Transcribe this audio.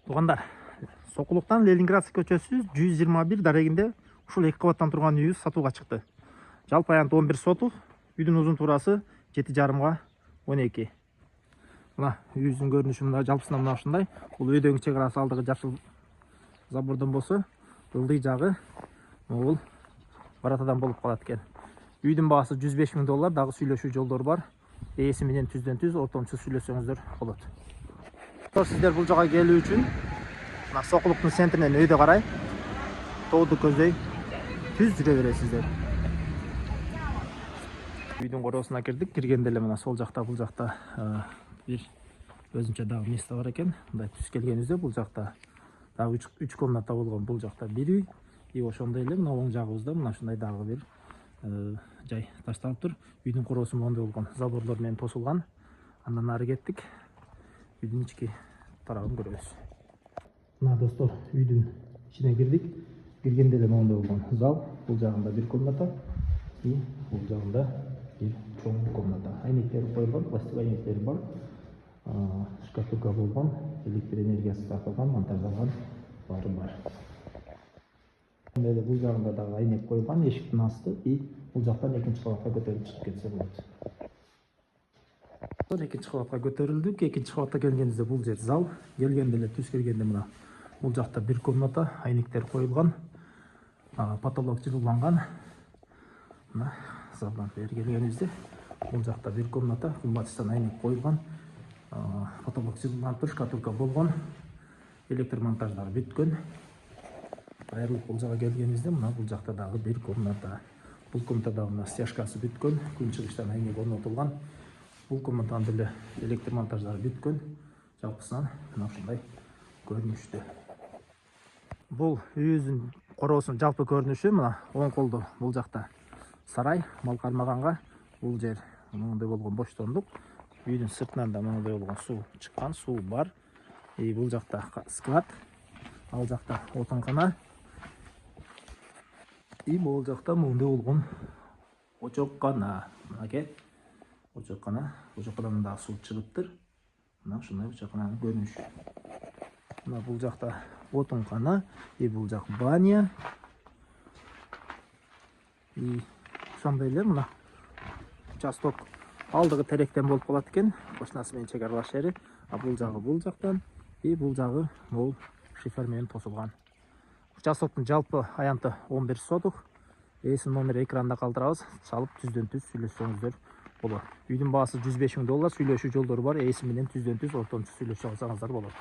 Туугандар, Сокулуктан Ленинградский көчөсү 121 дарегинде ушул 2 кабаттан турган үйүбүз сатууга чыкты. Жалпы аянты 11 сотук, үйдүн узун туурасы 7,5 12. Мына үйүбүздүн көрүнүшү мына жалпысынан мына ушундай. Бул өйдөң чек арасы алдыгы жашыл забордон болсо, ылдый жагы бул баратадан болуп калат экен. Үйдүн баасы $105,000, дагы сүйлөшүү жолдору бар. Ээси менен түздөн-түз ортомчу сүйлөсөңүздөр болот. Сиздер бул жака келүү үчүн мына Сокулуктун центринен өйдө карай тооду көздөй түз жүрө бересиздер. Үйдүн короосуна кирдик. Киргенде эле мына сол жакта бул жакта бир өзүнчө дагы место бар экен. Мындай түз келгенибизде бул жакта дагы 3 комната болгон. Бул жакта бир үй. И ошондой эле мына оң жагыбызда мына ушундай дагы бир жай ташталып тур. Үйдүн короосу моундай болгон. Заборлор менен тосулган. Андан ары кеттик. Үйдүн ички тарабын көрөбүз. Мына достор, үйдүн ичине кирдик. Киргенде эле моундай болгон зал. Бул жагында бир комната. И бул жагында бир чоң комната. Айнектер коюлган, пластик айнектер бар. Шкафтурка болгон, электр энергиясы тартылган, монтаждалган баары бар. Бул жагында дагы айнек коюлган, эшиктин асты и бул жактан экинчи кабатка көтөрүлүп чыгып кетсе болот. Экинчи кабатка көтөрүлдүк. Экинчи кабатка келгенибизде бул жер зал. Келгенде эле түз келгенде мына бул жакта бир комната, айнектер коюлган, потолок жылууланган. Мына залдан бери келгенибизде бул жакта бир комната, кумбатчтан айнек коюлган, потолок жылууланып тур, шкатулка болгон, электр монтаждары бүткөн. Айрылып бул жака келгенибизде мына бул жакта дагы бир комната. Бул комнатада мына стяжкасы бүткөн, күн чыгыштан айнек орнотулган. Бул комнатанын деле электр монтаждары бүткөн. Жалпысынан мына ушундай көрүнүштө. Бул үйүбүздүн короосунун жалпы көрүнүшү. Мына оң колдо бул жакта сарай, мал кармаганга. Бул жер моундай болгон боштондук. Үйдүн сыртынан да моундай болгон суу чыккан, суу бар. Бул жакта склад, ал жакта отункана. Бул жакта моундай болгон очоккана. Мынакей очоккана. Очоккадан дагы суу чыгыптыр. Мына ушундай очоккананын көрүнүшү. Мына бул жакта отункана, бул жак баня. Ошондой эле мына участок алдыгы теректен болуп калат экен. Кошунасы менен чек аралаш жери. Бул жагы бул жактан, бул жагы могул шифер менен тосулган. Участоктун жалпы аянты 11 сотук. Ээсинин номери экранда калтырабыз. Чалып түздөн-түз сүйлөшсөңүздөр болот. Үйдүн баасы $105,000, сүйлөшүү жолдору бар. Ээси менен түздөн-түз ортомчу сүйлөшүп алсаңыздар болот.